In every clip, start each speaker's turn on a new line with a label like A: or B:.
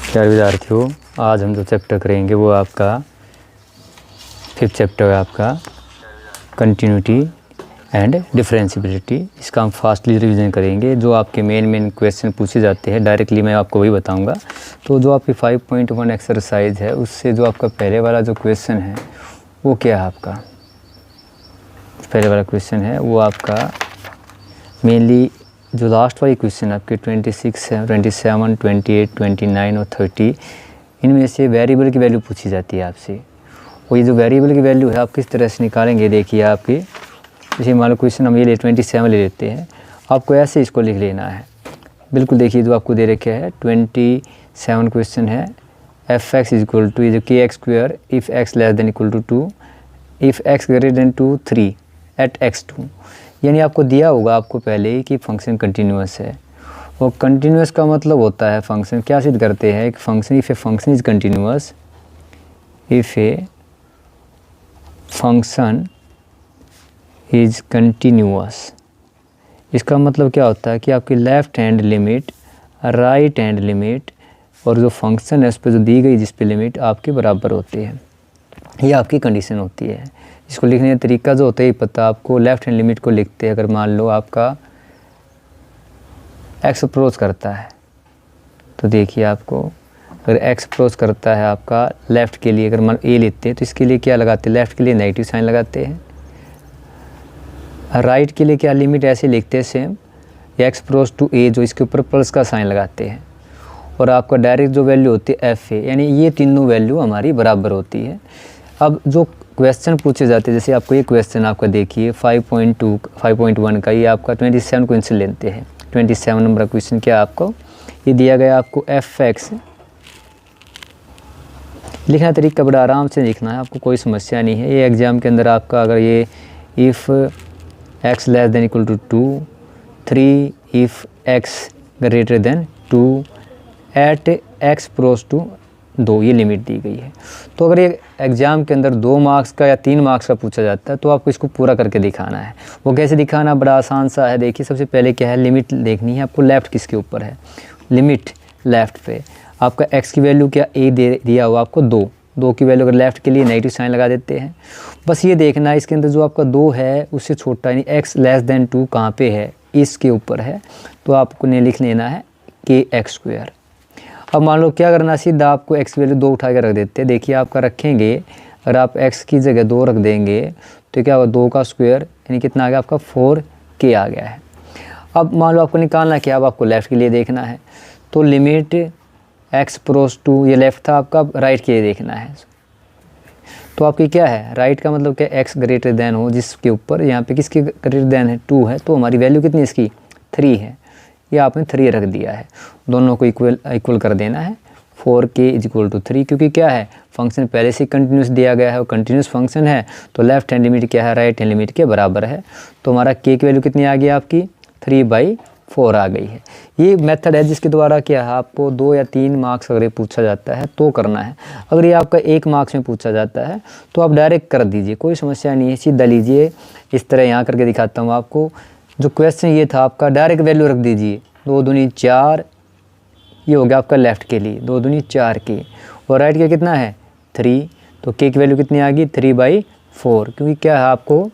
A: प्यारे विद्यार्थियों, आज हम जो चैप्टर करेंगे वो आपका 5th चैप्टर है, आपका कंटिन्यूटी एंड डिफरेंशिएबिलिटी। इसका हम फास्टली रिवीजन करेंगे। जो आपके मेन क्वेश्चन पूछे जाते हैं डायरेक्टली मैं आपको वही बताऊंगा। तो जो आपकी 5.1 एक्सरसाइज है उससे जो आपका पहले वाला जो क्वेश्चन है वो क्या है, आपका पहले वाला क्वेश्चन है वो आपका मेनली जो लास्ट वाली क्वेश्चन आपके 26 है, 27, 28, 29 और 30, इनमें से वेरिएबल की वैल्यू पूछी जाती है आपसे। और ये जो वेरिएबल की वैल्यू है आप किस तरह से निकालेंगे, देखिए आपके जैसे मान लो क्वेश्चन हम ये 27 ले लेते हैं, आपको ऐसे इसको लिख लेना है। बिल्कुल देखिए जो आपको दे रखे है 27 क्वेश्चन है, f x is equal to ये जो k x square if x less than equal to 2 if x greater than 2 3 at x2। यानी आपको दिया होगा आपको पहले ही कि फंक्शन कंटिन्यूअस है। और कंटिन्यूअस का मतलब होता है फंक्शन क्या सिद्ध करते हैं, एक function if a function is continuous, if a function is continuous, इसका मतलब क्या होता है कि आपकी left hand limit, right hand limit और जो फंक्शन है उस पर जो दी गई जिस पे लिमिट आपके बराबर होते हैं, ये आपकी कंडीशन होती है। इसको लिखने का तरीका जो होता है पता आपको, लेफ़्ट हैंड लिमिट को लिखते हैं। अगर मान लो आपका x अप्रोच करता है तो देखिए आपको अगर x अप्रोच करता है आपका लेफ़्ट के लिए, अगर मान a लेते हैं तो इसके लिए क्या लगाते हैं, लेफ़्ट के लिए नेगेटिव साइन लगाते हैं। राइट के लिए क्या लिमिट ऐसे लिखते हैं same, x approach to a जो इसके ऊपर प्लस का साइन लगाते हैं। और आपका डायरेक्ट जो वैल्यू होती है एफ ए, यानी ये तीनों वैल्यू हमारी बराबर होती है। अब जो क्वेश्चन पूछे जाते हैं, जैसे आपको ये क्वेश्चन आपका देखिए 5.1 का, ये आपका 27 क्वेश्चन लेते हैं। 27 नंबर का क्वेश्चन क्या आपको ये दिया गया, आपको एफ एक्स लिखना तरीका बड़ा आराम से लिखना है, आपको कोई समस्या नहीं है। ये एग्ज़ाम के अंदर आपका अगर ये if x less than equal to 2 3 if x greater than 2 at x approach to 2 ये लिमिट दी गई है। तो अगर ये एग्ज़ाम के अंदर 2 मार्क्स का या 3 मार्क्स का पूछा जाता है तो आपको इसको पूरा करके दिखाना है। वो कैसे दिखाना, बड़ा आसान सा है। देखिए सबसे पहले क्या है, लिमिट देखनी है आपको, लेफ़्ट किसके ऊपर है, लिमिट लेफ़्ट पे आपका x की वैल्यू क्या a दिया हुआ आपको 2 की वैल्यू, अगर लेफ़्ट के लिए नेगेटिव साइन लगा देते हैं। बस ये देखना है इसके अंदर जो आपका 2 है उससे छोटा, यानी x लेस देन 2 कहाँ पे है, इसके ऊपर है, तो आपको ने लिख लेना है के एक्स स्क्वायर। अब मान लो क्या करना, सीधा आपको x की वैल्यू 2 उठा के रख देते हैं। देखिए आपका रखेंगे, अगर आप x की जगह 2 रख देंगे तो क्या होगा, 2 का स्क्वायर यानी कितना आ गया आपका 4k आ गया है। अब मान लो आपको निकालना क्या, अब आपको लेफ़्ट के लिए देखना है, तो लिमिट x प्रोस टू, ये लेफ़्ट था आपका, राइट के लिए देखना है। तो आपकी क्या है, राइट का मतलब क्या, x ग्रेटर देन हो जिसके ऊपर, यहाँ पे किसके ग्रेटर देन है 2 है, तो हमारी वैल्यू कितनी इसकी 3 है, ये आपने 3 रख दिया है। दोनों को इक्वल कर देना है, 4k इज इक्वल टू 3, क्योंकि क्या है फंक्शन पहले से कंटिन्यूस दिया गया है और कंटिन्यूस फंक्शन है तो लेफ़्ट हैंड लिमिट क्या है, राइट हैंड लिमिट के बराबर है। तो हमारा k की वैल्यू कितनी आ गई आपकी 3/4 आ गई है। ये मेथड है जिसके द्वारा क्या है आपको 2 या 3 मार्क्स अगर ये पूछा जाता है तो करना है। अगर ये आपका 1 मार्क्स में पूछा जाता है तो आप डायरेक्ट कर दीजिए, कोई समस्या नहीं है, सीधा लीजिए। इस तरह यहाँ करके दिखाता हूँ आपको। जो क्वेश्चन ये था आपका, डायरेक्ट वैल्यू रख दीजिए, 2 दूनी 4, ये हो गया आपका लेफ़्ट के लिए 2 दूनी 4 के, और राइट के कितना है 3, तो के की वैल्यू कितनी आ गई 3/4। क्योंकि क्या है आपको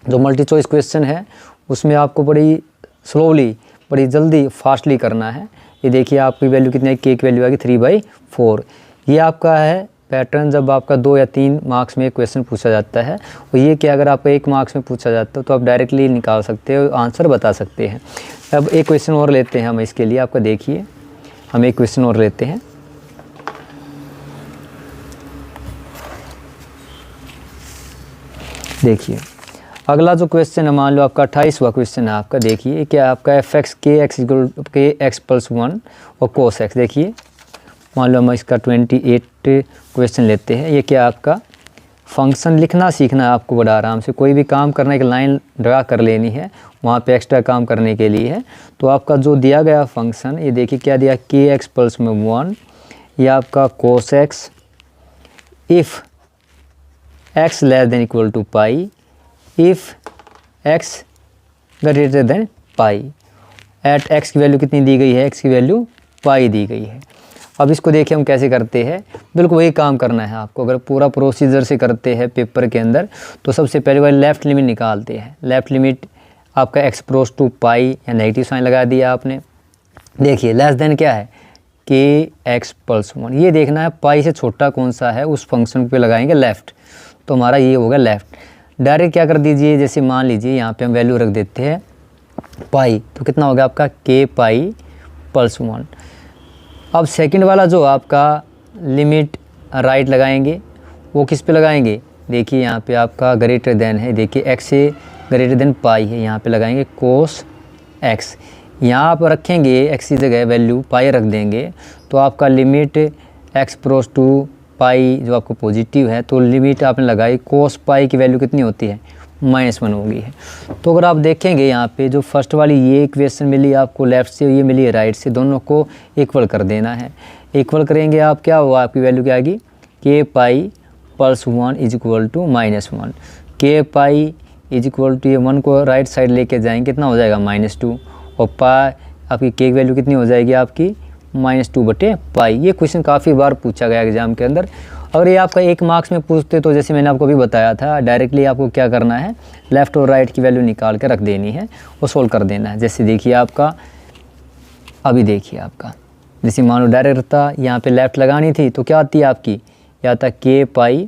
A: जो मल्टी चॉइस क्वेश्चन है उसमें आपको बड़ी स्लोली, बड़ी जल्दी फास्टली करना है। ये देखिए आपकी वैल्यू कितनी है, के की वैल्यू आ गई 3/4। ये आपका है पैटर्न जब आपका 2 या 3 मार्क्स में क्वेश्चन पूछा जाता है। और ये क्या अगर आपका 1 मार्क्स में पूछा जाता है तो आप डायरेक्टली निकाल सकते हो, आंसर बता सकते हैं। अब एक क्वेश्चन और लेते हैं हम इसके लिए, आपका देखिए हम एक क्वेश्चन और लेते हैं। देखिए अगला जो क्वेश्चन है, मान लो आपका 28वां क्वेश्चन है आपका। देखिए क्या आपका एफ एक्स के एक्स इक्वल के एक्स प्लस 1 और कोस एक्स। देखिए मान लो हम इसका 28 क्वेश्चन लेते हैं। ये क्या आपका फंक्शन लिखना सीखना है आपको बड़ा आराम से, कोई भी काम करने की लाइन ड्रा कर लेनी है, वहाँ पे एक्स्ट्रा काम करने के लिए है। तो आपका जो दिया गया फंक्शन, ये देखिए क्या दिया, के एक्स प्लस में 1, ये आपका cos x if x less than equal to pi, if x greater than pi, at x की वैल्यू कितनी दी गई है, एक्स की वैल्यू पाई दी गई है। अब इसको देखिए हम कैसे करते हैं, बिल्कुल वही काम करना है आपको। अगर पूरा प्रोसीजर से करते हैं पेपर के अंदर तो सबसे पहले वाली लेफ़्ट लिमिट निकालते हैं। लेफ़्ट लिमिट आपका x अप्रोच टू पाई या नेगेटिव साइन लगा दिया आपने। देखिए लेस देन क्या है के एक्स प्लस 1, ये देखना है पाई से छोटा कौन सा है, उस फंक्शन पे लगाएंगे लेफ़्ट, तो हमारा ये होगा लेफ़्ट। डायरेक्ट क्या कर दीजिए, जैसे मान लीजिए यहाँ पे हम वैल्यू रख देते हैं पाई, तो कितना हो गया आपका के पाई प्लस 1। अब सेकंड वाला जो आपका लिमिट राइट लगाएंगे वो किस पे लगाएंगे, देखिए यहाँ पे आपका ग्रेटर देन है, देखिए एक्स से ग्रेटर देन पाई है, यहाँ पे लगाएंगे कोस एक्स। यहाँ पर रखेंगे एक्स की जगह वैल्यू पाई रख देंगे, तो आपका लिमिट एक्स प्रोस टू पाई जो आपको पॉजिटिव है, तो लिमिट आपने लगाई कोस पाई की वैल्यू कितनी होती है -1 होगी है। तो अगर आप देखेंगे यहाँ पे जो फर्स्ट वाली ये इक्वेशन मिली आपको लेफ़्ट से, ये मिली है राइट से, दोनों को इक्वल कर देना है। इक्वल करेंगे आप क्या हुआ, आपकी वैल्यू क्या आएगी k pi plus 1 is equal to -1। K pi is equal to ये 1 को राइट साइड लेके जाएंगे, कितना हो जाएगा -2, और पाई आपकी के की वैल्यू कितनी हो जाएगी आपकी -2/पाई। ये क्वेश्चन काफ़ी बार पूछा गया एग्जाम के अंदर। अगर ये आपका 1 मार्क्स में पूछते तो जैसे मैंने आपको अभी बताया था, डायरेक्टली आपको क्या करना है, लेफ़्ट और राइट की वैल्यू निकाल के रख देनी है और सोल्व कर देना है। जैसे देखिए आपका, अभी देखिए आपका जैसे मान लो डायरेक्ट था, यहाँ पे लेफ़्ट लगानी थी तो क्या आती है आपकी, या था के पाई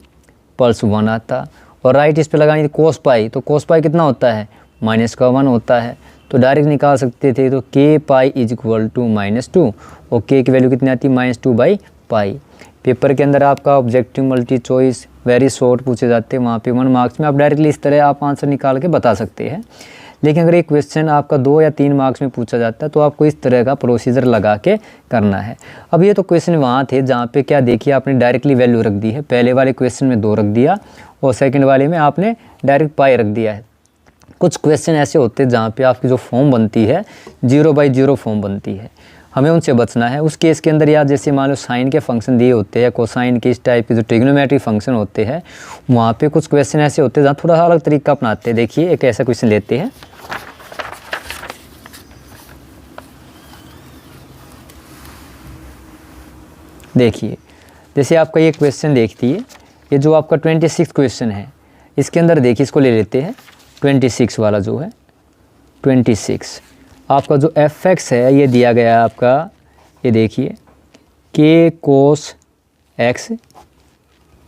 A: प्लस 1 आता, और राइट इस पे लगानी थी कोस पाई, तो कोस पाई कितना होता है -1 होता है, तो डायरेक्ट निकाल सकते थे। तो के पाई इज इक्वल टू -2, और के की वैल्यू कितनी आती है -2/पाई। पेपर के अंदर आपका objective multi choice very short पूछे जाते हैं, वहाँ पे 1 मार्क्स में आप डायरेक्टली इस तरह आप आंसर निकाल के बता सकते हैं। लेकिन अगर एक क्वेश्चन आपका 2 या 3 मार्क्स में पूछा जाता है तो आपको इस तरह का प्रोसीजर लगा के करना है। अब ये तो क्वेश्चन वहाँ थे जहाँ पे क्या देखिए आपने डायरेक्टली वैल्यू रख दी है, पहले वाले क्वेश्चन में 2 रख दिया और सेकेंड वाले में आपने डायरेक्ट पाई रख दिया है। कुछ क्वेश्चन ऐसे होते हैं जहाँ पे आपकी जो फॉर्म बनती है 0/0 फॉर्म बनती है, हमें उनसे बचना है। उस केस के अंदर यार जैसे मान लो साइन के फंक्शन दिए होते हैं, कोसाइन के इस टाइप के जो ट्रिग्नोमेट्रिक फंक्शन होते हैं, वहाँ पे कुछ क्वेश्चन ऐसे होते हैं जहाँ थोड़ा सा अलग तरीका अपनाते हैं। देखिए एक ऐसा क्वेश्चन लेते हैं, देखिए जैसे आपका ये क्वेश्चन देखिए, ये जो आपका 26 क्वेश्चन है, इसके अंदर देखिए इसको ले लेते हैं 26 वाला जो है 26, आपका जो fx है ये दिया गया है आपका, ये देखिए के cos x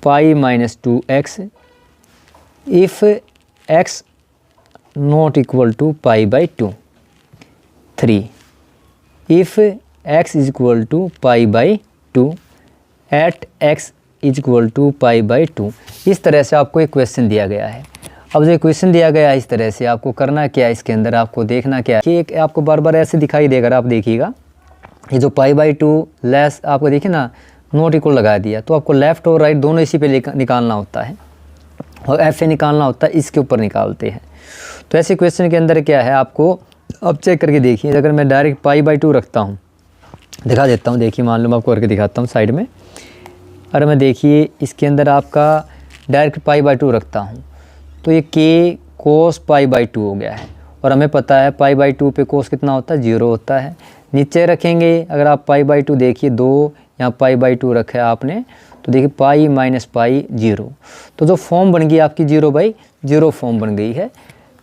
A: pi -2x if x not equal to पाई/2, 3 if x is equal to पाई/2 at x is equal to पाई/2। इस तरह से आपको एक क्वेश्चन दिया गया है। अब जो क्वेश्चन दिया गया है इस तरह से आपको करना क्या है, इसके अंदर आपको देखना क्या है कि एक आपको बार बार ऐसे दिखाई देगा, आप देखिएगा ये जो पाई/2 लेस आपको देखिए ना नॉट इक्वल लगा दिया, तो आपको लेफ़्ट और राइट दोनों इसी पे निकालना होता है और एफ ए निकालना होता है, इसके ऊपर निकालते हैं। तो ऐसे क्वेश्चन के अंदर क्या है आपको अब चेक करके देखिए, अगर मैं डायरेक्ट पाई/2 रखता हूँ, दिखा देता हूँ, देखिए मान लो मैं आपको करके दिखाता हूँ साइड में। अगर मैं देखिए इसके अंदर आपका डायरेक्ट पाई/2 रखता हूँ तो ये के कोस पाई/2 हो गया है, और हमें पता है पाई/2 पे कोस कितना होता है 0 होता है। नीचे रखेंगे अगर आप पाई/2 देखिए 2 यहाँ पाई/2 रखा है आपने, तो देखिए पाई - पाई 0, तो जो फॉर्म बन गई आपकी 0/0 फॉर्म बन गई है।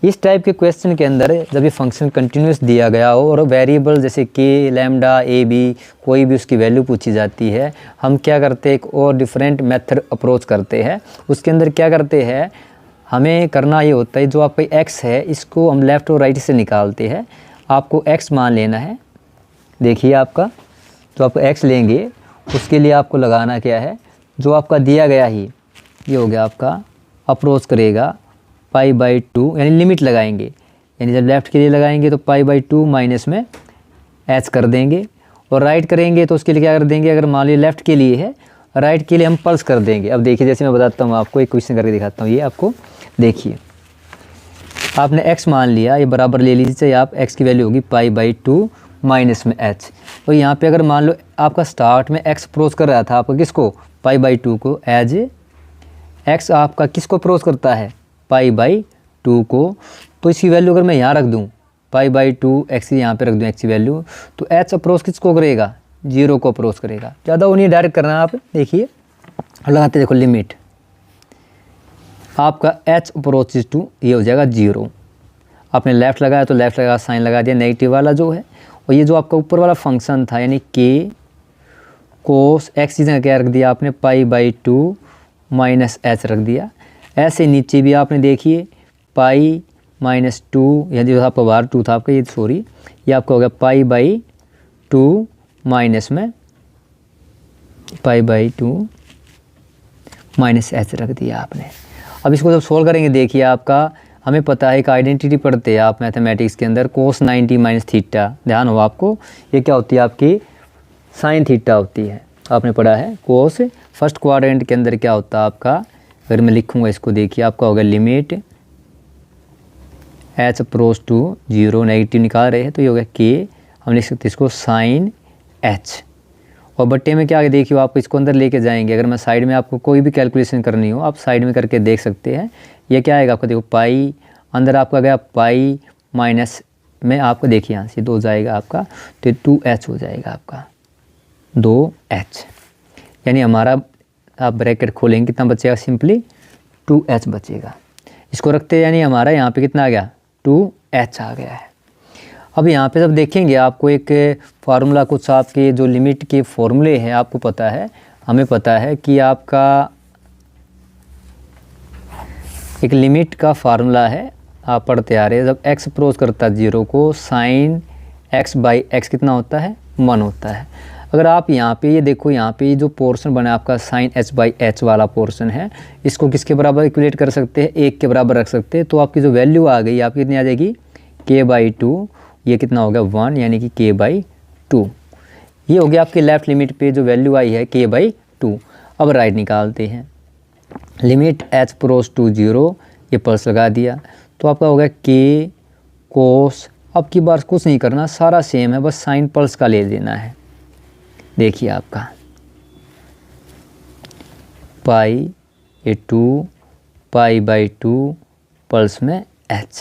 A: इस टाइप के क्वेश्चन के अंदर जब ये फंक्शन कंटिन्यूस दिया गया हो और वेरिएबल जैसे के लैम्डा ए बी कोई भी उसकी वैल्यू पूछी जाती है, हम क्या करते हैं एक और डिफरेंट मेथड अप्रोच करते हैं। उसके अंदर क्या करते हैं, हमें करना ये होता है जो आपका x है इसको हम लेफ़्ट और राइट से निकालते हैं। आपको x मान लेना है, देखिए आपका जो आप x लेंगे उसके लिए आपको लगाना क्या है, जो आपका दिया गया ही ये हो गया आपका अप्रोच करेगा पाई/2, यानी लिमिट लगाएंगे, यानी जब लेफ़्ट के लिए लगाएंगे तो पाई/2 माइनस में h कर देंगे, और राइट करेंगे तो उसके लिए क्या कर देंगे, अगर मान लीजिए लेफ़्ट के लिए है, राइट के लिए हम प्लस कर देंगे। अब देखिए जैसे मैं बताता हूँ आपको, एक क्वेश्चन करके दिखाता हूँ, ये आपको देखिए आपने x मान लिया, ये बराबर ले लीजिए, चाहे आप x की वैल्यू होगी पाई/2 माइनस में h, और यहाँ पे अगर मान लो आपका स्टार्ट में x अप्रोच कर रहा था आपका किसको पाई/2 को, एज x आपका किसको अप्रोच करता है पाई/2 को, तो इसकी वैल्यू अगर मैं यहाँ रख दूँ पाई/2 x यहाँ पे रख दूँ x की वैल्यू, तो h अप्रोच किसको करेगा 0 को अप्रोच करेगा। ज़्यादा वो नहीं डायरेक्ट करना है, आप देखिए और लगाते देखो लिमिट आपका h अप्रोचेज टू ये हो जाएगा 0। आपने लेफ़्ट लगाया तो लेफ़्ट लगा साइन लगा दिया नेगेटिव वाला जो है। और ये जो आपका ऊपर वाला फंक्शन था यानी k कोस x की जगह क्या रख दिया आपने π/2 माइनस h रख दिया। ऐसे नीचे भी आपने देखिए π-2 यदि आपका बाहर 2 था आपका, ये सॉरी ये आपका हो गया π/2 माइनस में π/2 माइनस h रख दिया आपने। अब इसको जब सोल्व करेंगे देखिए आपका हमें पता है एक आइडेंटिटी पढ़ते हैं आप मैथमेटिक्स के अंदर cos 90 माइनस थीटा, ध्यान हो आपको ये क्या होती है आपकी साइन थीटा होती है। आपने पढ़ा है कोस फर्स्ट क्वाड्रेंट के अंदर क्या होता है आपका, अगर मैं लिखूंगा इसको देखिए आपका होगा limit h approach to 0 negative निकाल रहे हैं तो ये हो गया k, हम लिख सकते इसको साइन h। और बट्टे में क्या आगे देखिए आप इसको अंदर लेके जाएंगे। अगर मैं साइड में आपको कोई भी कैलकुलेशन करनी हो आप साइड में करके देख सकते हैं। ये क्या आएगा आपका देखो पाई अंदर आपका गया पाई माइनस में आपको देखिए यहाँ से 2 जाएगा आपका तो 2h हो जाएगा आपका 2h। यानी हमारा आप ब्रैकेट खोलेंगे कितना बचेगा सिंपली 2h बचेगा। इसको रखते यानी हमारा यहाँ पे कितना आ गया 2h आ गया है। अब यहाँ पे जब देखेंगे आपको एक फार्मूला कुछ आपके जो लिमिट के फॉर्मूले हैं आपको पता है, हमें पता है कि आपका एक लिमिट का फार्मूला है आप पढ़ते आ रहे हैं। जब x अप्रोच करता है 0 को साइन x/x कितना होता है 1 होता है। अगर आप यहाँ पे ये देखो यहाँ पे जो पोर्शन बना आपका साइन h/h वाला पोर्शन है इसको किसके बराबर इक्वेट कर सकते हैं 1 के बराबर रख सकते हैं। तो आपकी जो वैल्यू आ गई आपकी कितनी आ जाएगी k/2, ये कितना हो गया 1 यानी कि k/2। ये हो गया आपकी लेफ़्ट लिमिट पे जो वैल्यू आई है k/2। अब राइट निकालते हैं लिमिट h अप्रोच टू 0 ये पल्स लगा दिया तो आपका हो गया k कोस। अब की बार कुछ नहीं करना सारा सेम है बस साइन पल्स का ले लेना है। देखिए आपका π/2 π/2 पल्स में h।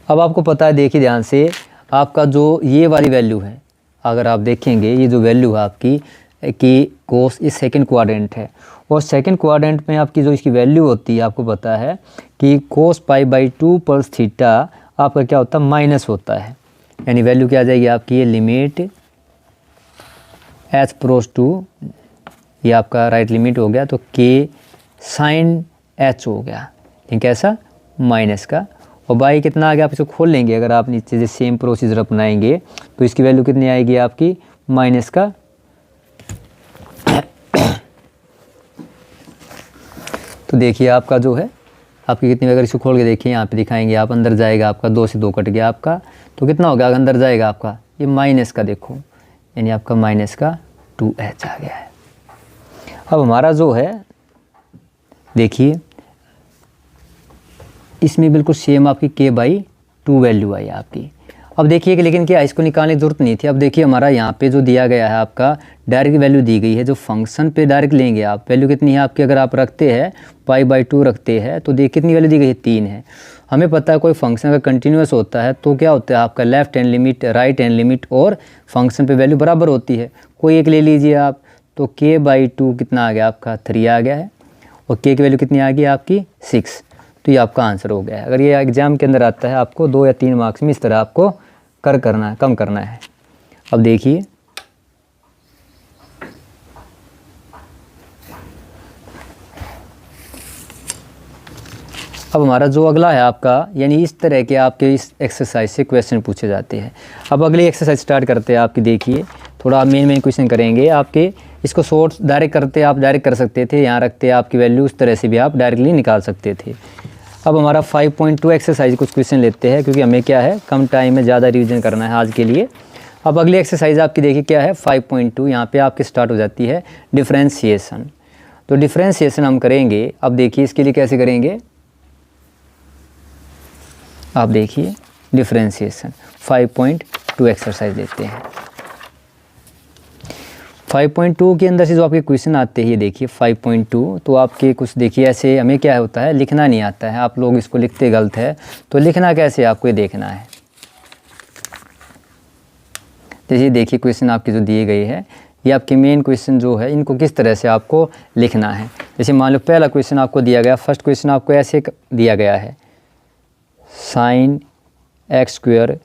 A: अब आपको पता है देखिए ध्यान से आपका जो ये वाली वैल्यू है अगर आप देखेंगे ये जो वैल्यू है आपकी कि कोस इस सेकंड क्वाड्रेंट है और सेकंड क्वाड्रेंट में आपकी जो इसकी वैल्यू होती है आपको पता है कि कोस π/2 पल्स थीटा आपका क्या होता है माइनस होता है। यानी वैल्यू क्या आ जाएगी आपकी ये लिमिट h अप्रोच टू ये आपका राइट लिमिट हो गया तो k साइन h हो गया ठीक है ऐसा माइनस का। और बाई कितना आ गया आप इसको खोल लेंगे अगर आप नीचे से सेम प्रोसीजर अपनाएंगे तो इसकी वैल्यू कितनी आएगी आपकी माइनस का तो देखिए आपका जो है आपकी कितनी, अगर इसको खोल के देखिए यहाँ पे दिखाएंगे आप अंदर जाएगा आपका 2 से 2 कट गया आपका तो कितना होगा अंदर जाएगा आपका ये माइनस का देखो यानी आपका माइनस का 2h आ गया है। अब हमारा जो है देखिए इसमें बिल्कुल सेम आपकी k/2 वैल्यू आई आपकी। अब देखिए कि लेकिन क्या इसको निकालने की ज़रूरत नहीं थी। अब देखिए हमारा यहाँ पे जो दिया गया है आपका डायरेक्ट वैल्यू दी गई है जो फंक्शन पे डायरेक्ट लेंगे आप वैल्यू कितनी है आपकी, अगर आप रखते हैं π/2 रखते हैं तो देखिए कितनी वैल्यू दी गई है 3 है। हमें पता है कोई फंक्शन अगर कंटिन्यूस होता है तो क्या होता है आपका left hand limit right hand limit और फंक्शन पे वैल्यू बराबर होती है। कोई एक ले लीजिए आप तो k/2 कितना आ गया आपका 3 आ गया है और k की वैल्यू कितनी आ गई आपकी 6। तो ये आपका आंसर हो गया है। अगर ये एग्जाम के अंदर आता है आपको 2 या 3 मार्क्स में इस तरह आपको करना है कम करना है। अब देखिए अब हमारा जो अगला है आपका यानी इस तरह के आपके इस एक्सरसाइज से क्वेश्चन पूछे जाते हैं। अब अगली एक्सरसाइज स्टार्ट करते हैं आपकी। देखिए थोड़ा मेन क्वेश्चन करेंगे आपके, इसको शॉर्ट डायरेक्ट करते आप डायरेक्ट कर सकते थे, यहाँ रखते आपकी वैल्यू उस तरह से भी आप डायरेक्टली निकाल सकते थे। अब हमारा 5.2 एक्सरसाइज कुछ क्वेश्चन लेते हैं क्योंकि हमें क्या है कम टाइम में ज़्यादा रिवीजन करना है आज के लिए। अब अगली एक्सरसाइज आपकी देखिए क्या है 5.2, यहाँ पे आपकी स्टार्ट हो जाती है डिफ्रेंशिएशन। तो डिफ्रेंशिएशन हम करेंगे। अब देखिए इसके लिए कैसे करेंगे, आप देखिए डिफ्रेंशिएशन 5.2 एक्सरसाइज लेते हैं। 5.2 के अंदर से जो आपके क्वेश्चन आते हैं ये देखिए 5.2 तो आपके कुछ देखिए ऐसे हमें क्या होता है लिखना नहीं आता है, आप लोग इसको लिखते गलत है। तो लिखना कैसे आपको ये देखना है। जैसे देखिए क्वेश्चन आपके जो दिए गए हैं ये आपके मेन क्वेश्चन जो है इनको किस तरह से आपको लिखना है। जैसे मान लो पहला क्वेश्चन आपको दिया गया, फर्स्ट क्वेश्चन आपको ऐसे दिया गया है, साइन एक्स स्क्वायर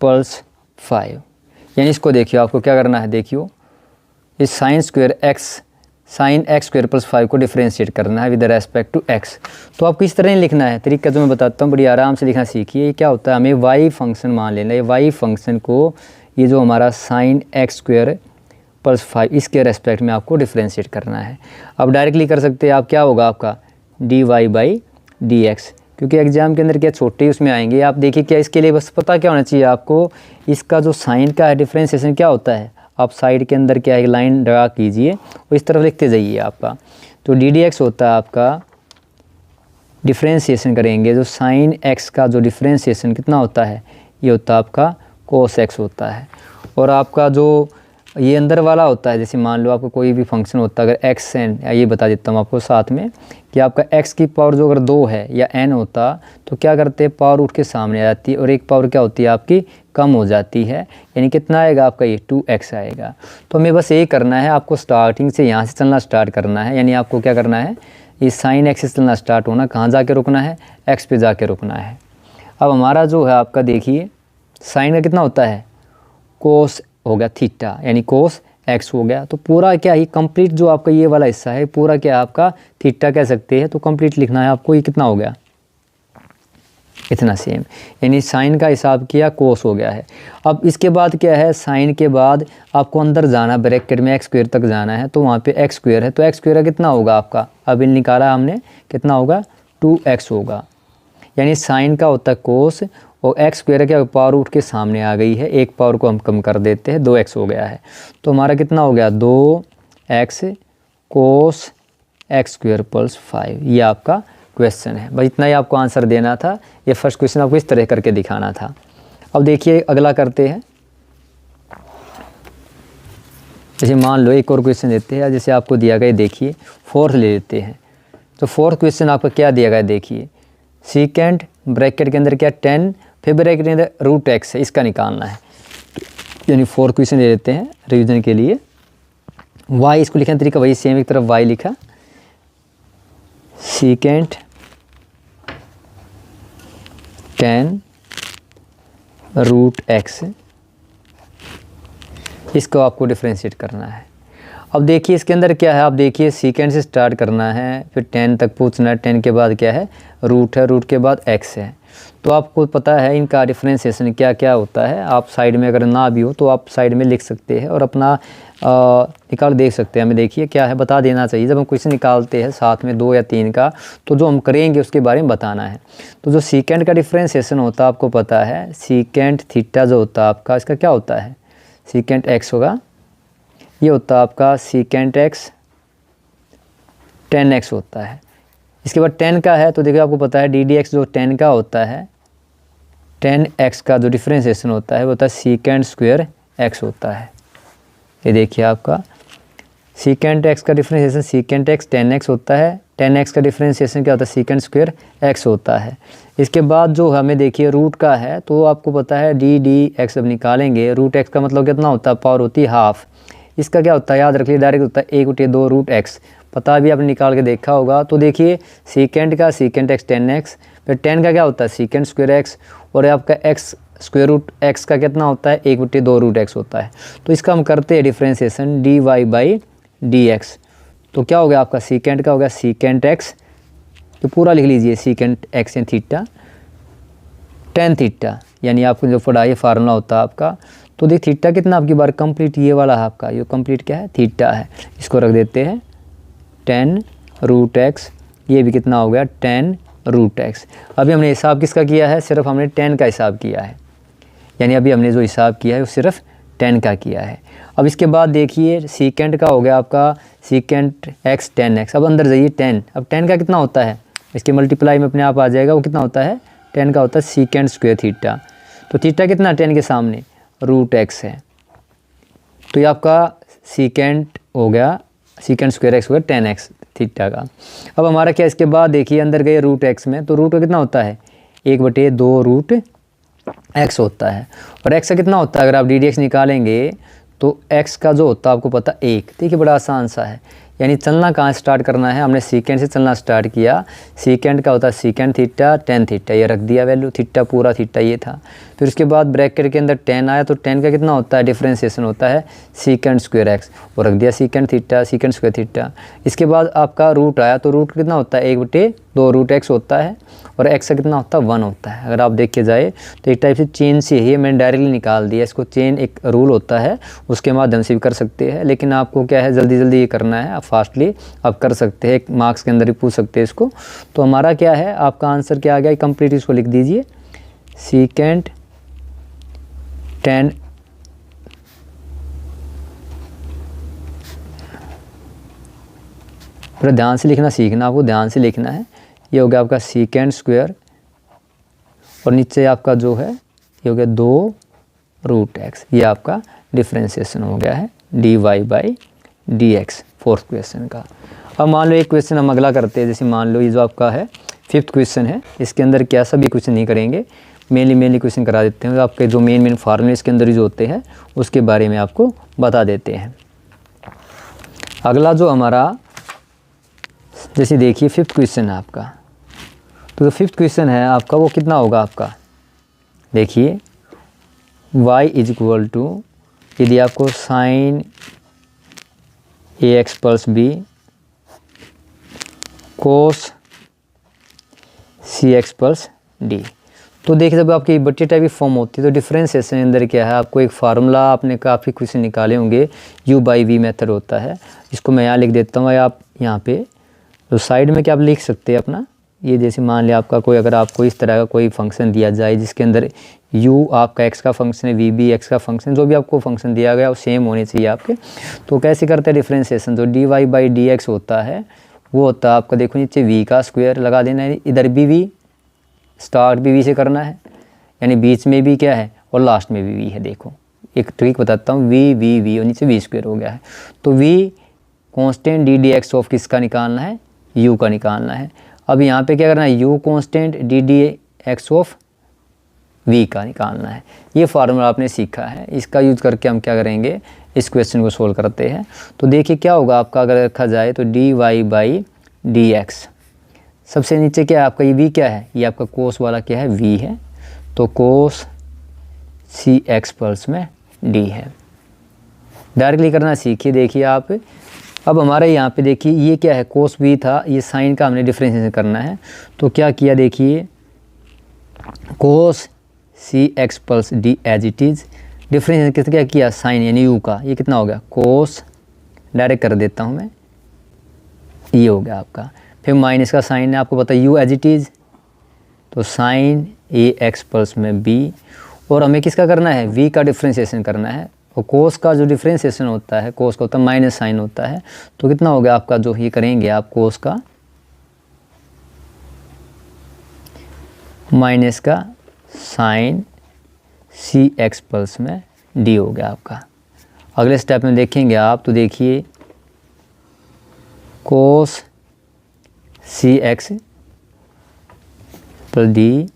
A: प्लस 5, यानी इसको देखियो आपको क्या करना है, देखियो इस साइन एक्स स्क्वायर प्लस 5 को डिफ्रेंशिएट करना है विद रेस्पेक्ट टू एक्स। तो आपको इस तरह नहीं लिखना है, तरीका जो मैं बताता हूँ, बड़ी आराम से लिखना सीखिए। ये क्या होता है, हमें वाई फंक्शन मान लेना, ये वाई फंक्शन को ये जो हमारा साइन एक्स स्क्वायर प्लस 5 इसके रेस्पेक्ट में आपको डिफ्रेंशिएट करना है। अब डायरेक्टली कर सकते हैं आप, क्या होगा आपका d y by d x, क्योंकि एग्जाम के अंदर क्या छोटे उसमें आएंगे। आप देखिए क्या इसके लिए बस पता क्या होना चाहिए आपको, इसका जो साइन का है डिफ्रेंशिएशन क्या होता है, आप साइड के अंदर क्या है लाइन ड्रा कीजिए और इस तरफ लिखते जाइए आपका। तो डी डी एक्स होता है आपका डिफ्रेंशिएशन करेंगे, जो साइन एक्स का जो डिफ्रेंशिएशन कितना होता है, ये होता है आपका कोस एक्स होता है। और आपका जो ये अंदर वाला होता है, जैसे मान लो आपको कोई भी फंक्शन होता है, अगर एक्स एन, ये बता देता हूँ आपको साथ में कि आपका एक्स की पावर जो अगर 2 है या एन होता तो क्या करते हैं, पावर उठ के सामने आ जाती है और एक पावर क्या होती है आपकी कम हो जाती है, यानी कितना आएगा आपका ये 2x आएगा। तो हमें बस यही करना है, आपको स्टार्टिंग से यहाँ से चलना स्टार्ट करना है, यानी आपको क्या करना है, ये साइन एक्स से चलना स्टार्ट होना, कहाँ जाके रुकना है, एक्स पे जाके रुकना है। अब हमारा जो है आपका देखिए साइन का कितना होता है, कोस हो गया थीटा, यानी कोस एक्स हो गया। तो पूरा क्या ही कंप्लीट जो आपका ये वाला हिस्सा है पूरा क्या आपका थीटा कह सकते हैं, तो कंप्लीट लिखना है आपको। ये कितना हो गया, इतना सेम, यानी साइन का हिसाब किया कोस हो गया है। अब इसके बाद क्या है, साइन के बाद आपको अंदर जाना, ब्रैकेट में एक्स स्क्वायर तक जाना है, तो वहाँ पे एक्स स्क्वायर है, तो एक्स स्क्वायर कितना होगा आपका, अभी निकाला हमने, कितना होगा 2x होगा, यानी साइन का होता है कोस और एक्स स्क्वायर क्या पावर उठ के सामने आ गई है, एक पावर को हम कम कर देते हैं, 2x हो गया है। तो हमारा कितना हो गया 2x cos x square plus 5, ये आपका क्वेश्चन है। बस इतना ही आपको आंसर देना था, ये फर्स्ट क्वेश्चन आपको इस तरह करके दिखाना था। अब देखिए अगला करते हैं, जैसे मान लो एक और क्वेश्चन देते हैं, जैसे आपको दिया गया देखिए फोर्थ ले लेते हैं। तो फोर्थ क्वेश्चन आपका क्या दिया गया देखिए, सीकेंट ब्रैकेट के अंदर क्या 10 फिर ब्रैकेट के अंदर रूट एक्स है, इसका निकालना है। यानी फोर्थ क्वेश्चन ले लेते हैं रिवीजन के लिए। वाई इसको लिखने का तरीका वही सेम, एक तरफ वाई लिखा, सीकेंट 10 रूट एक्स, इसको आपको डिफ्रेंशिएट करना है। अब देखिए इसके अंदर क्या है, आप देखिए सीकेंड से स्टार्ट करना है, फिर 10 तक पूछना है, 10 के बाद क्या है रूट है, रूट के बाद एक्स है। तो आपको पता है इनका डिफ्रेंशिएशन क्या क्या होता है, आप साइड में अगर ना भी हो तो आप साइड में लिख सकते हैं और अपना निकाल देख सकते हैं। हमें देखिए क्या है बता देना चाहिए, जब हम क्वेश्चन निकालते हैं साथ में 2 या 3 का, तो जो हम करेंगे उसके बारे में बताना है। तो जो सीकेंड का डिफ्रेंशिएशन होता है आपको पता है, सीकेंट थीटा जो होता है आपका, इसका क्या होता है, सीकेंट एक्स होगा, ये होता है आपका सीकेंट एक्स 10x होता है। इसके बाद 10 का है, तो देखिए आपको पता है डी डी एक्स जो 10 का होता है, 10x का जो डिफ्रेंशिएशन होता है वो होता है सीकेंट स्क्वायर x होता है। ये देखिए आपका सीकेंट x का डिफ्रेंशिएशन सीकेंट x 10x होता है, 10x का डिफ्रेंशिएशन क्या होता है सीकेंट स्क्वायर x होता है। इसके बाद जो हमें देखिए रूट का है, तो आपको पता है डी डी एक्स अब निकालेंगे, रूट x का मतलब कितना होता है, पावर होती है हाफ। इसका क्या होता है याद रख लिया, डायरेक्ट होता है 1/2 रूट एक्स, पता भी आपने निकाल के देखा होगा। तो देखिए सीकेंट का सीकेंट एक्स 10x, फिर 10 का क्या होता है सीकेंट स्क्वायर एक्स, और आपका एक्स स्क्वायर रूट एक्स का कितना होता है 1/2 रूट एक्स होता है। तो इसका हम करते हैं differentiation d y by d x. तो क्या हो गया आपका सीकेंट का हो गया सीकेंट एक्स, तो पूरा लिख लीजिए secant x n theta tan theta, यानी आपको जो पढ़ाई फार्मूला होता है आपका। तो देख थीटा कितना आपकी बार कंप्लीट ये वाला है आपका, ये कंप्लीट क्या है थीटा है, इसको रख देते हैं 10 रूट एक्स, ये भी कितना हो गया 10 रूट एक्स। अभी हमने हिसाब किसका किया है, सिर्फ हमने 10 का हिसाब किया है, यानी अभी हमने जो हिसाब किया है वो सिर्फ 10 का किया है। अब इसके बाद देखिए सीकेंट का हो गया आपका सीकेंट एक्स 10x, अब अंदर जाइए 10, अब 10 का कितना होता है, इसके मल्टीप्लाई में अपने आप आ जाएगा, वो कितना होता है 10 का होता है सीकेंट स्क्वायर थीटा। तो थीटा कितना 10 के सामने रूट एक्स है, तो ये आपका सीकेंट हो गया सीकेंट स्क्वायर एक्स हो गया 10x थीटा का। अब हमारा क्या इसके बाद देखिए अंदर गए रूट एक्स में, तो रूट का कितना होता है 1/2 रूट एक्स होता है, और एक्स का कितना होता है, अगर आप डी डी एक्स निकालेंगे तो x का जो होता है आपको पता 1। देखिए बड़ा आसान सा है, यानी चलना कहाँ स्टार्ट करना है, हमने सीकेंड से चलना स्टार्ट किया। सीकेंड का होता है सीकेंड थीटा टेन थीटा, ये रख दिया वैल्यू, थीटा पूरा थीटा ये था। फिर उसके बाद ब्रैकेट के अंदर 10 आया, तो 10 का कितना होता है, डिफ्रेंशिएशन होता है सीकेंड स्क्वायर एक्स, वो रख दिया secant theta secant square theta. इसके बाद आपका रूट आया, तो रूट कितना होता है 1/2 रूट एक्स होता है, और एक्स का कितना होता है 1 होता है। अगर आप देख के जाए तो एक टाइप से चेन से ही मैंने डायरेक्टली निकाल दिया इसको, चेन एक रूल होता है उसके माध्यम से भी कर सकते हैं, लेकिन आपको क्या है जल्दी जल्दी ये करना है, आप फास्टली आप कर सकते हैं, एक मार्क्स के अंदर ही पूछ सकते हैं इसको। तो हमारा क्या है, आपका आंसर क्या आ गया, कंप्लीट इसको लिख दीजिए, सीकेंड 10 पूरा ध्यान से लिखना सीखना, आपको ध्यान से लिखना है। ये हो गया आपका सीकेंड स्क्वायर, और नीचे आपका जो है ये हो गया 2 रूट एक्स, ये आपका डिफ्रेंशिएशन हो गया है dy/dx, फोर्थ क्वेश्चन का। अब मान लो एक क्वेश्चन हम अगला करते हैं, जैसे मान लो ये जो आपका है 5th क्वेश्चन है, इसके अंदर क्या सभी क्वेश्चन नहीं करेंगे, मेनली क्वेश्चन करा देते हैं, आपके जो मेन फार्मूले इसके अंदर जो होते हैं उसके बारे में आपको बता देते हैं। अगला जो हमारा जैसे देखिए 5th क्वेश्चन है आपका, तो जो 5th क्वेश्चन है आपका वो कितना होगा आपका, देखिए y = यदि आपको साइन ax + b कोस cx + d। तो देखिए जब आपकी बट्टे टाइप की फॉर्म होती है तो डिफरेंशिएशन अंदर क्या है, आपको एक फार्मूला आपने काफ़ी क्वेश्चन निकाले होंगे, u/v मेथड होता है। इसको मैं यहाँ लिख देता हूँ, आप यहाँ पे तो साइड में क्या आप लिख सकते हैं अपना, ये जैसे मान लिया आपका कोई, अगर आपको इस तरह का कोई फंक्शन दिया जाए जिसके अंदर u आपका x का फंक्शन है, v भी x का फंक्शन, जो भी आपको फंक्शन दिया गया वो सेम होने चाहिए आपके। तो कैसे करते हैं डिफरेंशिएशन, जो dy/dx होता है वो होता है आपका, देखो नीचे v का स्क्वायर लगा देना है, इधर भी v, स्टार्ट भी v से करना है, यानी बीच में भी क्या है और लास्ट में भी v है। देखो एक ट्रिक बताता हूँ, v और नीचे v² हो गया है। तो v कांस्टेंट ddx ऑफ किसका निकालना है, u का निकालना है। अब यहाँ पे क्या करना है, u constant ddx of v का निकालना है। ये फार्मूला आपने सीखा है, इसका यूज़ करके हम क्या करेंगे, इस क्वेश्चन को सोल्व करते हैं। तो देखिए क्या होगा आपका, अगर रखा जाए तो dy/dx, सबसे नीचे क्या है आपका, ये v क्या है, ये आपका कोस वाला क्या है v है, तो कोस cx + में d है। डायरेक्टली करना सीखिए। देखिए आप, अब हमारे यहाँ पे देखिए ये क्या है, कोस v था, ये साइन का हमने डिफरेंशिएशन करना है। तो क्या किया, देखिए cos cx + d as it is, differentiation किसका क्या किया, साइन यानी u का, ये कितना हो गया कोस, डायरेक्ट कर देता हूँ मैं, ये हो गया आपका। फिर माइनस का साइन है, आपको पता है u एज इट इज़, तो साइन ax + में b, और हमें किसका करना है, v का डिफरेंशिएशन करना है। और कोस का जो डिफरेंशिएशन होता है, कोस का होता है माइनस साइन होता है, तो कितना हो गया आपका, जो ये करेंगे आप कोस का माइनस का साइन cx + में d हो गया आपका। अगले स्टेप में देखेंगे आप, तो देखिए cos cx + d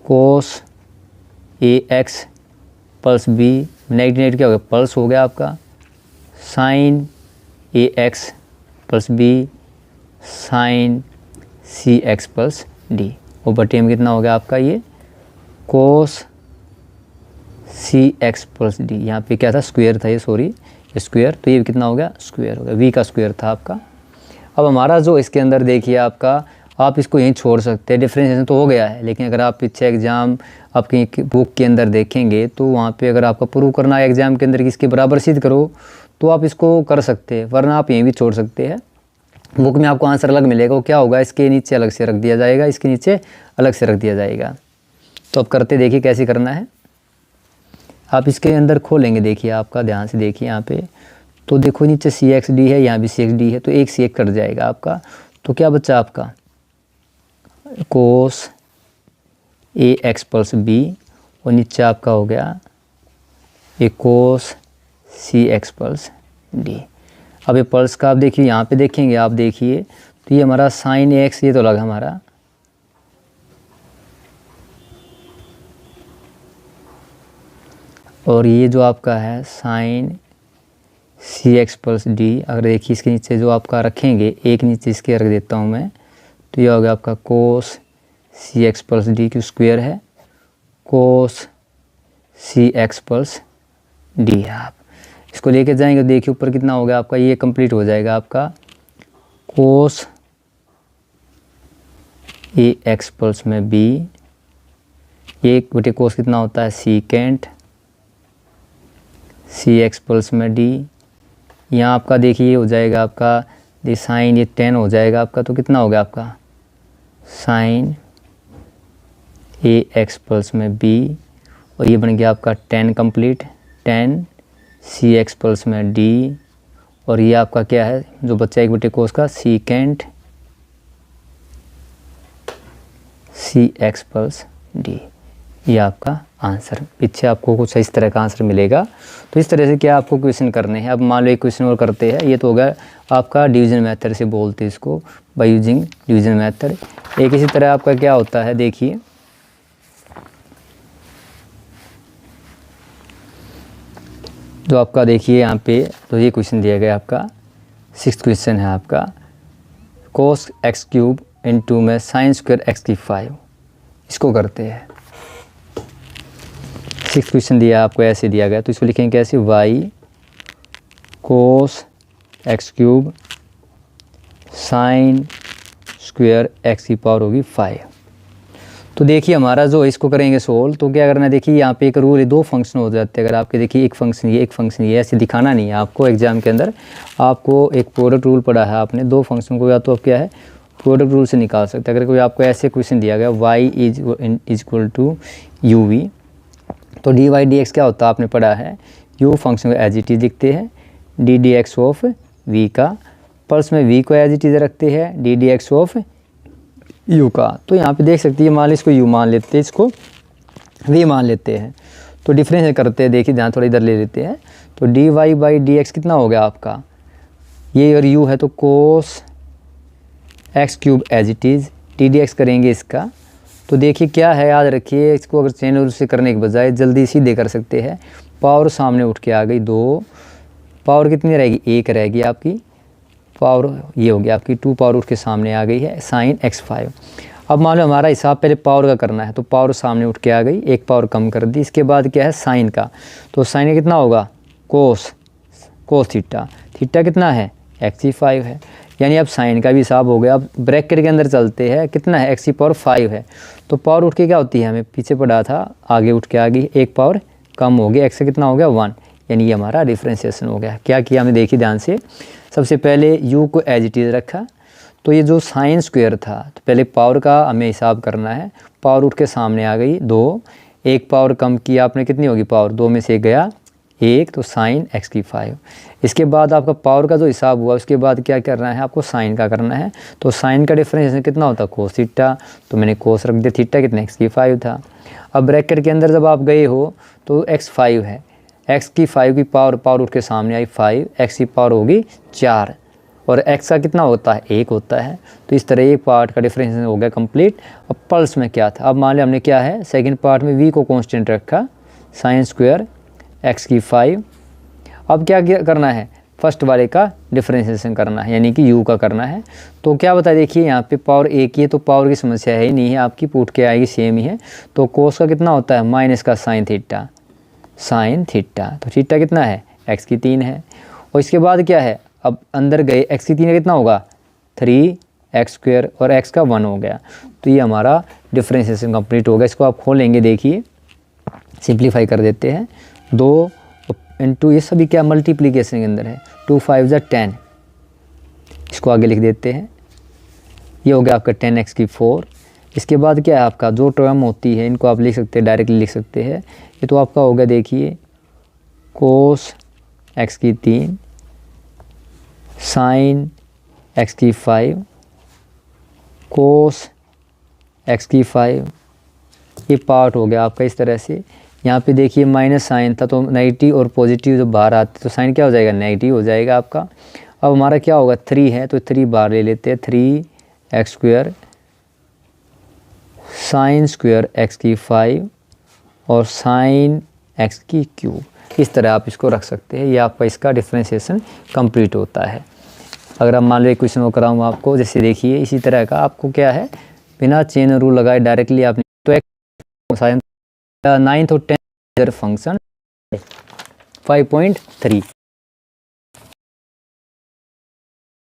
A: cos ax + b, negative क्या हो गया, प्लस हो गया आपका, sine ax + b sine cx + d, और बटे में कितना हो गया आपका, ये कोस cx + d, यहाँ पे क्या था स्क्वायर था, ये सॉरी स्क्वायर, तो ये कितना हो गया स्क्वायर हो गया, v का स्क्वायर था आपका। अब हमारा जो इसके अंदर देखिए आपका, आप इसको यहीं छोड़ सकते हैं, डिफरेंशिएशन तो हो गया है, लेकिन अगर आप पीछे एग्ज़ाम आपकी बुक के अंदर देखेंगे तो वहाँ पे अगर आपका प्रूव करना है एग्ज़ाम के अंदर कि इसके बराबर सिद्ध करो, तो आप इसको कर सकते हैं, वरना आप यहीं भी छोड़ सकते हैं। बुक में आपको आंसर अलग मिलेगा, वो क्या होगा, इसके नीचे अलग से रख दिया जाएगा, इसके नीचे अलग से रख दिया जाएगा। तो अब करते देखिए कैसे करना है, आप इसके अंदर खोलेंगे, देखिए आपका ध्यान से देखिए यहाँ पे, तो देखो नीचे cx/d है, यहाँ भी cx/d है, तो एक से एक कट जाएगा आपका। तो क्या बचा आपका, कोस ax + b, और नीचे आपका हो गया ये कोस cx + d। अब ये पल्स का आप देखिए यहाँ पे देखेंगे आप, देखिए तो ये हमारा साइन ax, ये तो लगा हमारा, और ये जो आपका है साइन सी एक्स प्लस डी, अगर देखिए इसके नीचे जो आपका रखेंगे, एक नीचे इसके रख देता हूँ मैं, तो ये हो गया आपका कोस सी एक्स प्लस डी की स्क्वायर है, कोस सी एक्स प्लस डी है। आप इसको लेके जाएंगे, देखिए ऊपर कितना हो गया आपका, ये कंप्लीट हो जाएगा आपका कोस ए एक्स प्लस में बी, एक बटे कोस कितना होता है सीकेंट सी एक्स प्लस में डी। यहाँ आपका देखिए हो जाएगा आपका ये साइन, ये 10 हो जाएगा आपका, तो कितना हो गया आपका साइन ए एक्स प्लस में बी, और ये बन गया आपका 10 कंप्लीट, 10 सी एक्स प्लस में डी, और ये आपका क्या है जो बच्चा एक बटे कोस का सीकेंट सी एक्स प्लस डी। ये आपका आंसर, पीछे आपको कुछ इस तरह का आंसर मिलेगा। तो इस तरह से क्या आपको क्वेश्चन करने हैं। अब मान लो एक क्वेश्चन और करते हैं, ये तो हो गया आपका डिवीजन मेथड से बोलते हैं इसको, बाय यूजिंग डिवीजन मेथड। एक इसी तरह आपका क्या होता है, देखिए जो आपका देखिए यहाँ पे, तो ये क्वेश्चन दिया गया आपका 6th क्वेश्चन है आपका, कोस एक्स क्यूब इंटू में साइन स्क्वायर एक्स की 5, इसको करते हैं। 6th क्वेश्चन दिया आपको, ऐसे दिया गया, तो इसको लिखेंगे कैसे, y cos x cube sine square x की पावर होगी 5। तो देखिए हमारा जो इसको करेंगे सोल्व, तो क्या करना है, देखिए यहाँ पे एक रूल है, दो फंक्शन हो जाते हैं। अगर आपके देखिए एक फंक्शन ये, एक फंक्शन ये, ऐसे दिखाना नहीं है आपको एग्जाम के अंदर। आपको एक प्रोडक्ट रूल पढ़ा है आपने, दो फंक्शन को या तो आप क्या है प्रोडक्ट रूल से निकाल सकते हैं। अगर कोई आपको ऐसे क्वेश्चन दिया गया y is equal to u v, तो डी वाई डी एक्स क्या होता है आपने पढ़ा है, यू फंक्शन को एज इट इज लिखते हैं, d d x of v का, प्लस में वी को एज इट इज रखते हैं, d d x of u का। तो यहाँ पे देख सकते हैं, मान लो इसको यू मान लेते हैं, इसको वी मान लेते हैं, तो डिफरेंस करते हैं, देखिए ध्यान थोड़ा इधर ले लेते हैं, तो d y by d x कितना हो गया आपका, ये और यू है तो cos x cube as it is, d d x करेंगे इसका, तो देखिए क्या है, याद रखिए इसको अगर चेन रूल से करने के बजाय जल्दी सीधे कर सकते हैं। पावर सामने उठ के आ गई 2, पावर कितनी रहेगी 1 रहेगी आपकी, पावर ये हो गया आपकी 2 पावर उठ के सामने आ गई है साइन x5। अब मान लो हमारा हिसाब पहले पावर का करना है, तो पावर सामने उठ के आ गई, एक पावर कम कर दी, इसके बाद क्या है साइन का, तो साइन का कितना होगा कोस थीटा, थीटा कितना है x5 है, यानी अब साइन का भी हिसाब हो गया। अब ब्रैकेट के अंदर चलते हैं, कितना है x की पावर 5 है, तो पावर उठ के क्या होती है, हमें पीछे पढ़ा था, आगे उठ के आ गई, एक पावर कम हो गया, x से कितना हो गया 1, यानी ये हमारा डिफ्रेंशिएशन हो गया। क्या किया हमने, देखिए ध्यान से, सबसे पहले u को एज इट इज़ रखा, तो ये जो साइन स्क्वायर था, तो पहले पावर का हमें हिसाब करना है, पावर उठ के सामने आ गई 2, एक पावर कम किया आपने, कितनी होगी पावर, 2 में से 1 गया 1, तो साइन x की 5। इसके बाद आपका पावर का जो हिसाब हुआ, उसके बाद क्या करना है आपको, साइन का करना है, तो साइन का डिफरेंस कितना होता है कोस थीटा, तो मैंने कोस रख दिया, थीटा कितना x की 5 था। अब ब्रैकेट के अंदर जब आप गए हो तो x 5 है, x की 5 की पावर उठ के सामने आई 5, x की पावर होगी 4, और x का कितना होता है 1 होता है। तो इस तरह एक पार्ट का डिफरेंस हो गया कंप्लीट। अब पल्स में क्या था, अब मान लिया हमने क्या है सेकंड पार्ट में v को कांस्टेंट रखा, साइन स्क्वायर x की 5। अब क्या करना है, फर्स्ट वाले का डिफरेंशिएशन करना है, यानी कि u का करना है। तो क्या बता, देखिए यहाँ पे पावर 1 ही है, तो पावर की समस्या है ही नहीं है आपकी, पूछ के आएगी सेम ही है। तो कोस का कितना होता है माइनस का साइन थीटा, तो थीटा कितना है x की 3 है। और इसके बाद क्या है, अब अंदर गए x की 3 का कितना होगा 3x², और x का 1 हो गया। तो ये हमारा डिफरेंशिएशन कंप्लीट हो गया। इसको आप खोलेंगे, देखिए सिंप्लीफाई कर देते हैं, 2 इंटू ये सभी क्या मल्टीप्लीकेशन के अंदर है, 2 5 = 10, इसको आगे लिख देते हैं, ये हो गया आपका 10x की 4। इसके बाद क्या है आपका जो टर्म होती है, इनको आप लिख सकते हैं, डायरेक्टली लिख सकते हैं। ये तो आपका हो गया, देखिए कोस x की 3 साइन x की 5 कोस x की 5, ये पार्ट हो गया आपका इस तरह से। यहाँ पे देखिए माइनस साइन था, तो नेगेटिव और पॉजिटिव जब बाहर आते तो साइन क्या हो जाएगा नेगेटिव हो जाएगा आपका। अब हमारा क्या होगा 3 है, तो 3 बाहर ले लेते हैं, 3x² साइन स्क्वायर x की 5 और साइन एक्स की क्यूब। इस तरह आप इसको रख सकते हैं, ये आपका इसका डिफ्रेंशिएशन कंप्लीट होता है। अगर आप मान लो एक क्वेश्चन वो कराऊँ आपको, जैसे देखिए इसी तरह का आपको क्या है, बिना चेन रूल लगाए डायरेक्टली आपने तो एक 9th और 10th फंक्शन 5.3